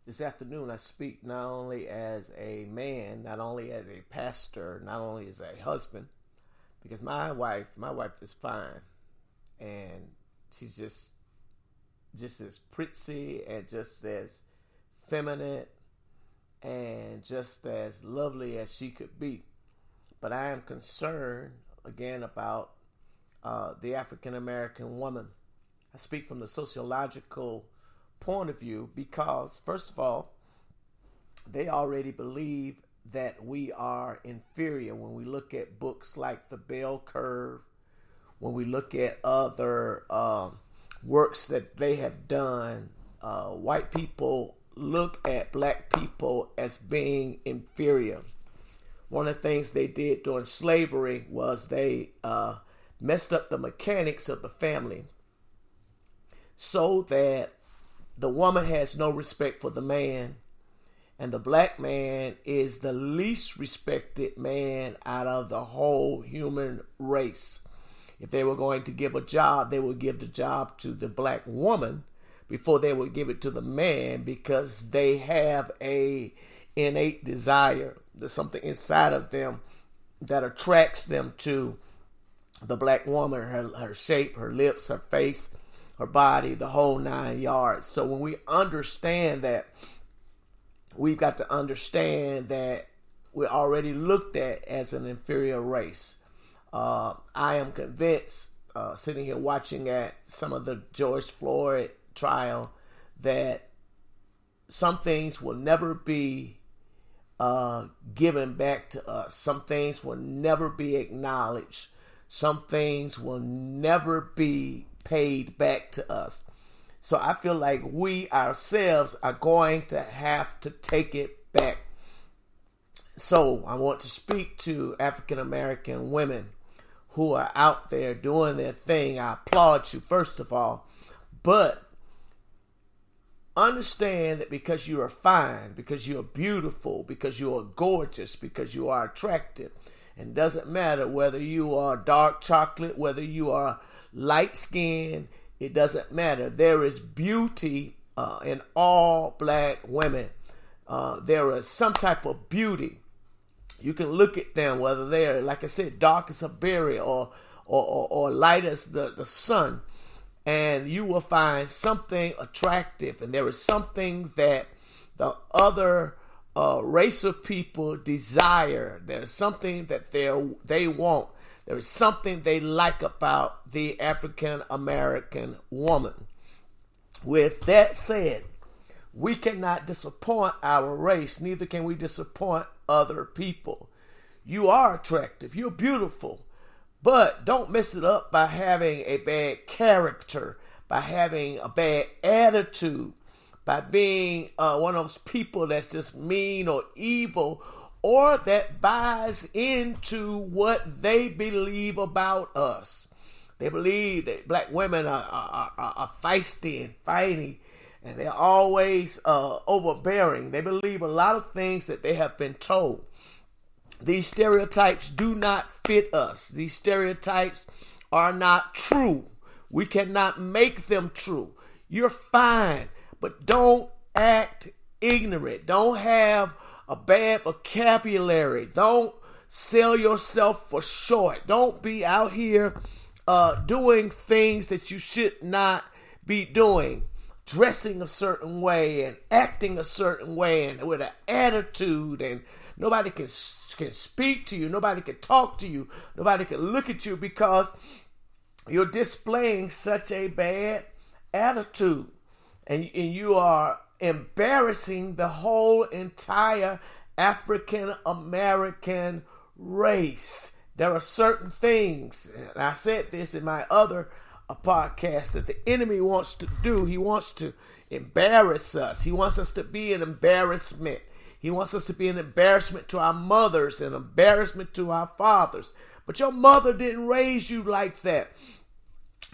This afternoon, I speak not only as a man, not only as a pastor, not only as a husband, because my wife is fine, and she's just as pretty and just as feminine and just as lovely as she could be. But I am concerned again about the African American woman. I speak from the sociological point of view because, first of all, they already believe that we are inferior when we look at books like The Bell Curve, when we look at other works that they have done. White people look at black people as being inferior. One of the things they did during slavery was they messed up the mechanics of the family so that the woman has no respect for the man, and the black man is the least respected man out of the whole human race. If they were going to give a job, they would give the job to the black woman before they would give it to the man, because they have a innate desire. There's something inside of them that attracts them to the black woman, her shape, her lips, her face, her body, the whole 9 yards. So when we understand that, we've got to understand that we're already looked at as an inferior race. I am convinced, sitting here watching at some of the George Floyd trial, that some things will never be given back to us. Some things will never be acknowledged. Some things will never be paid back to us. So I feel like we ourselves are going to have to take it back. So I want to speak to African American women who are out there doing their thing. I applaud you, first of all. But understand that because you are fine, because you are beautiful, because you are gorgeous, because you are attractive, and it doesn't matter whether you are dark chocolate, whether you are light skinned, it doesn't matter. There is beauty in all black women. There is some type of beauty. You can look at them, whether they're, like I said, dark as a berry or light as the sun, and you will find something attractive. And there is something that the other race of people desire. There's something that they want. There is something they like about the African American woman. With that said, we cannot disappoint our race, neither can we disappoint other people. You are attractive, you're beautiful, but don't mess it up by having a bad character, by having a bad attitude, by being one of those people that's just mean or evil, or that buys into what they believe about us. They believe that black women are feisty and fighty, and they're always overbearing. They believe a lot of things that they have been told. These stereotypes do not fit us. These stereotypes are not true. We cannot make them true. You're fine, but don't act ignorant. Don't have a bad vocabulary. Don't sell yourself for short. Don't be out here doing things that you should not be doing. Dressing a certain way and acting a certain way and with an attitude, and nobody can speak to you. Nobody can talk to you. Nobody can look at you because you're displaying such a bad attitude. And you are embarrassing the whole entire African American race. There are certain things, and I said this in my other podcast, that the enemy wants to do. He wants to embarrass us. He wants us to be an embarrassment. He wants us to be an embarrassment to our mothers, an embarrassment to our fathers. But your mother didn't raise you like that.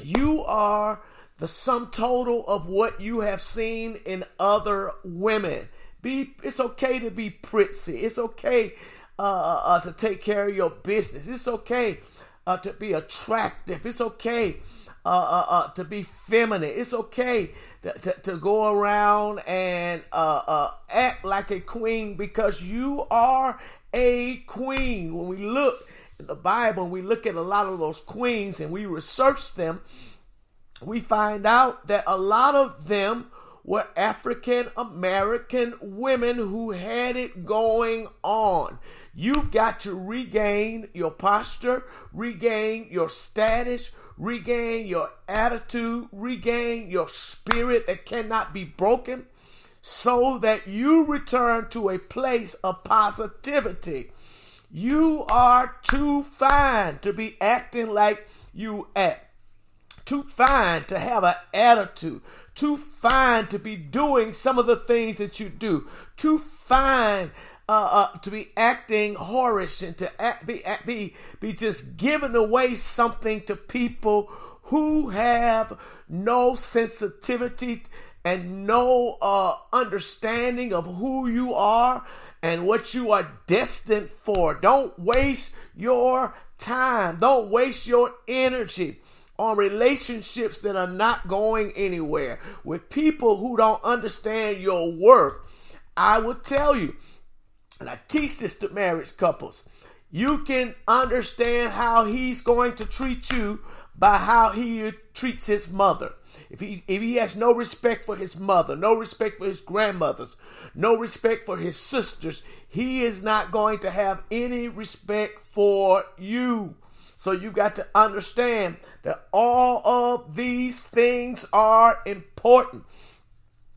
You are the sum total of what you have seen in other women. It's okay to be pretty. It's okay to take care of your business. It's okay to be attractive. It's okay to be feminine. It's okay to go around and act like a queen, because you are a queen. When we look in the Bible and we look at a lot of those queens and we research them, we find out that a lot of them were African American women who had it going on. You've got to regain your posture, regain your status, regain your attitude, regain your spirit that cannot be broken, so that you return to a place of positivity. You are too fine to be acting like you act, too fine to have an attitude, too fine to be doing some of the things that you do, too fine to be acting whorish and to be just giving away something to people who have no sensitivity and no understanding of who you are and what you are destined for. Don't waste your time. Don't waste your energy on relationships that are not going anywhere with people who don't understand your worth. I will tell you, and I teach this to marriage couples, you can understand how he's going to treat you by how he treats his mother. If he has no respect for his mother, no respect for his grandmothers, no respect for his sisters, he is not going to have any respect for you. So you've got to understand that all of these things are important.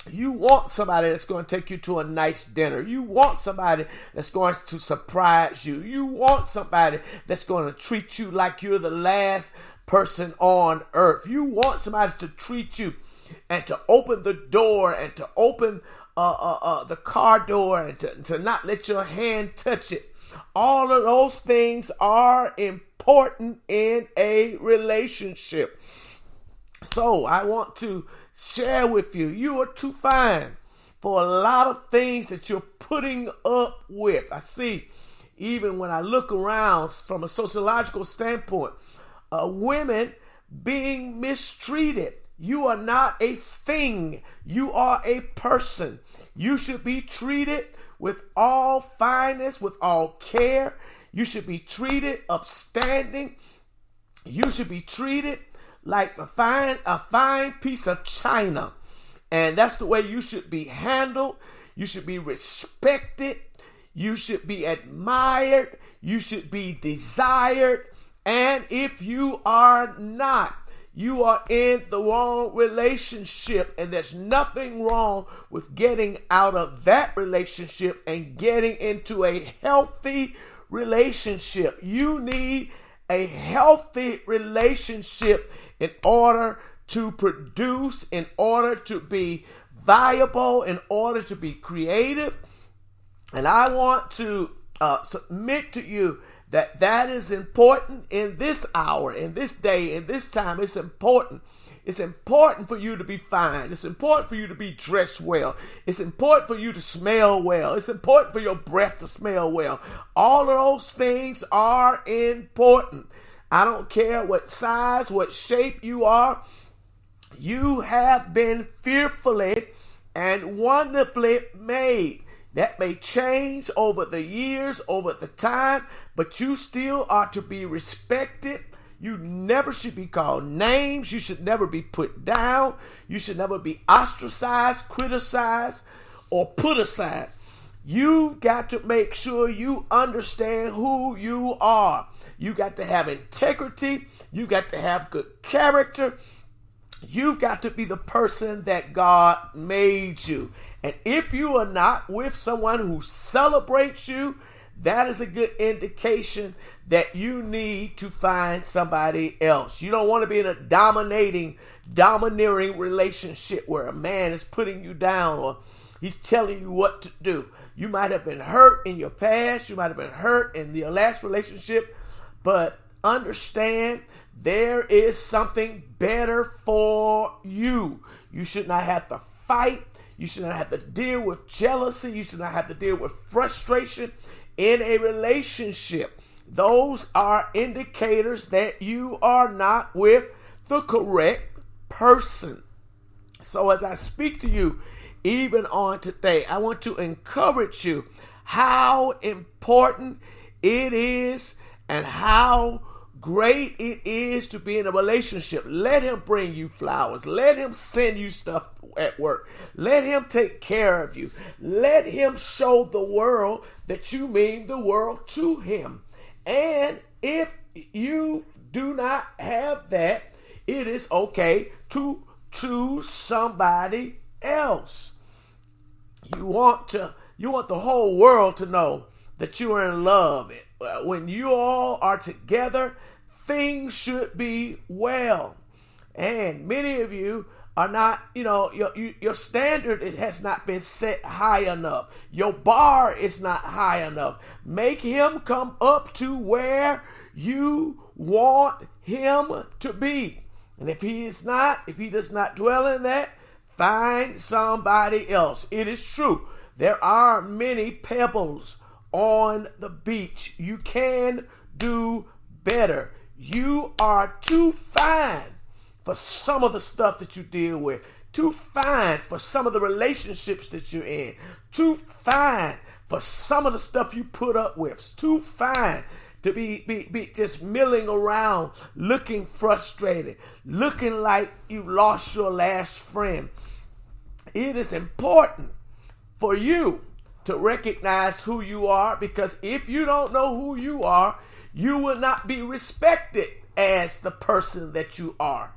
You want somebody that's going to take you to a nice dinner. You want somebody that's going to surprise you. You want somebody that's going to treat you like you're the last person on earth. You want somebody to treat you and to open the door and to open the car door and to not let your hand touch it. All of those things are important in a relationship. So I want to share with you, you are too fine for a lot of things that you're putting up with. I see, even when I look around from a sociological standpoint, women being mistreated. You are not a thing. You are a person. You should be treated with all fineness, with all care. You should be treated upstanding. You should be treated like a fine piece of china. And that's the way you should be handled. You should be respected. You should be admired. You should be desired. And if you are not, you are in the wrong relationship. And there's nothing wrong with getting out of that relationship and getting into a healthy relationship. You need a healthy relationship in order to produce, in order to be viable, in order to be creative. And I want to submit to you that is important in this hour, in this day, in this time. It's important. It's important for you to be fine. It's important for you to be dressed well. It's important for you to smell well. It's important for your breath to smell well. All of those things are important. I don't care what size, what shape you are. You have been fearfully and wonderfully made. That may change over the years, over the time, but you still are to be respected. You never should be called names. You should never be put down. You should never be ostracized, criticized, or put aside. You've got to make sure you understand who you are. You got to have integrity. You got to have good character. You've got to be the person that God made you. And if you are not with someone who celebrates you, that is a good indication that you need to find somebody else. You don't want to be in a domineering relationship where a man is putting you down or he's telling you what to do. You might have been hurt in your past. You might have been hurt in your last relationship. But understand, there is something better for you. You should not have to fight. You should not have to deal with jealousy. You should not have to deal with frustration in a relationship. Those are indicators that you are not with the correct person. So as I speak to you, even on today, I want to encourage you how important it is and how great it is to be in a relationship. Let him bring you flowers. Let him send you stuff at work. Let him take care of you. Let him show the world that you mean the world to him. And if you do not have that, it is okay to choose somebody else. You want the whole world to know that you are in love. When you all are together, things should be well. And many of you are not, your standard, it has not been set high enough. Your bar is not high enough. Make him come up to where you want him to be. And if he does not dwell in that, find somebody else. It is true. There are many pebbles on the beach. You can do better. You are too fine for some of the stuff that you deal with. Too fine for some of the relationships that you're in. Too fine for some of the stuff you put up with. Too fine to be just milling around, looking frustrated, looking like you lost your last friend. It is important for you to recognize who you are, because if you don't know who you are, you will not be respected as the person that you are.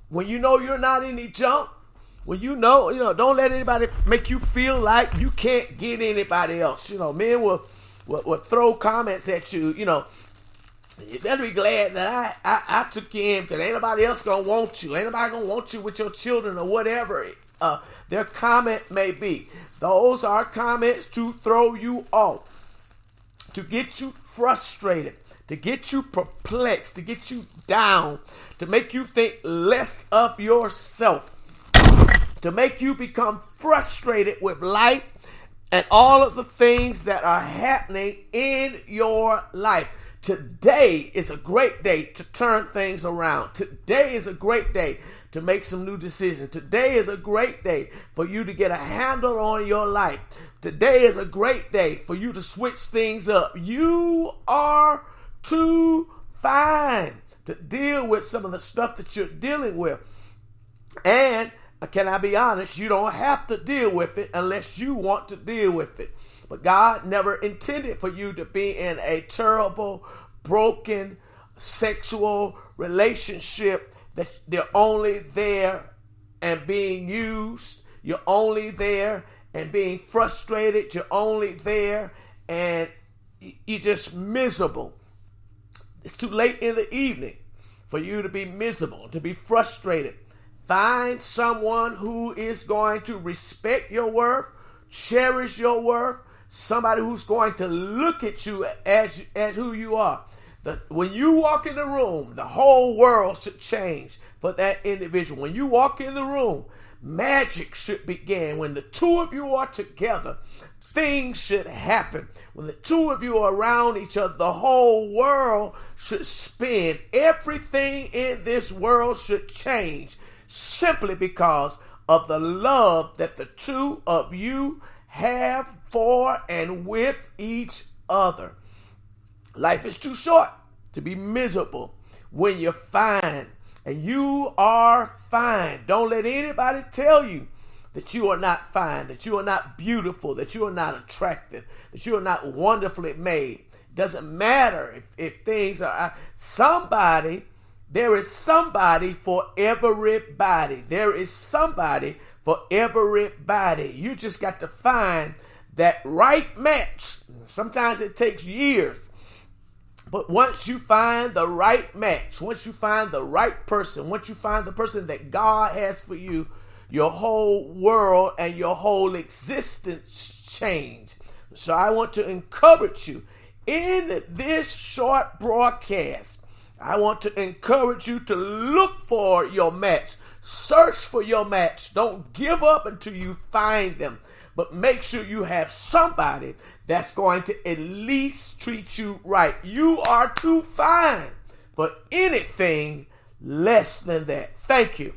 When you know you're not any junk, when you know, don't let anybody make you feel like you can't get anybody else. Men will throw comments at you, you better be glad that I took you in, because ain't nobody else gonna want you. Ain't nobody gonna want you with your children or whatever their comment may be. Those are comments to throw you off, to get you frustrated, to get you perplexed, to get you down, to make you think less of yourself, to make you become frustrated with life and all of the things that are happening in your life. Today is a great day to turn things around. Today is a great day to make some new decisions. Today is a great day for you to get a handle on your life. Today is a great day for you to switch things up. You are too fine to deal with some of the stuff that you're dealing with. And can I be honest, you don't have to deal with it unless you want to deal with it. But God never intended for you to be in a terrible, broken, sexual relationship that you're only there and being used. You're only there and being frustrated. You're only there and you're just miserable. It's too late in the evening for you to be miserable, to be frustrated. Find someone who is going to respect your worth, cherish your worth, somebody who's going to look at you as who you are. When you walk in the room, the whole world should change for that individual. When you walk in the room, magic should begin. When the two of you are together, things should happen. When the two of you are around each other, the whole world should spin. Everything in this world should change simply because of the love that the two of you have for and with each other. Life is too short to be miserable when you're fine, and you are fine. Don't let anybody tell you that you are not fine, that you are not beautiful, that you are not attractive, that you are not wonderfully made. It doesn't matter if things are somebody. There is somebody for everybody. There is somebody for everybody. You just got to find that right match. Sometimes it takes years. But once you find the right match, once you find the right person, once you find the person that God has for you, your whole world and your whole existence change. So I want to encourage you in this short broadcast. I want to encourage you to look for your match. Search for your match. Don't give up until you find them. But make sure you have somebody that's going to at least treat you right. You are too fine for anything less than that. Thank you.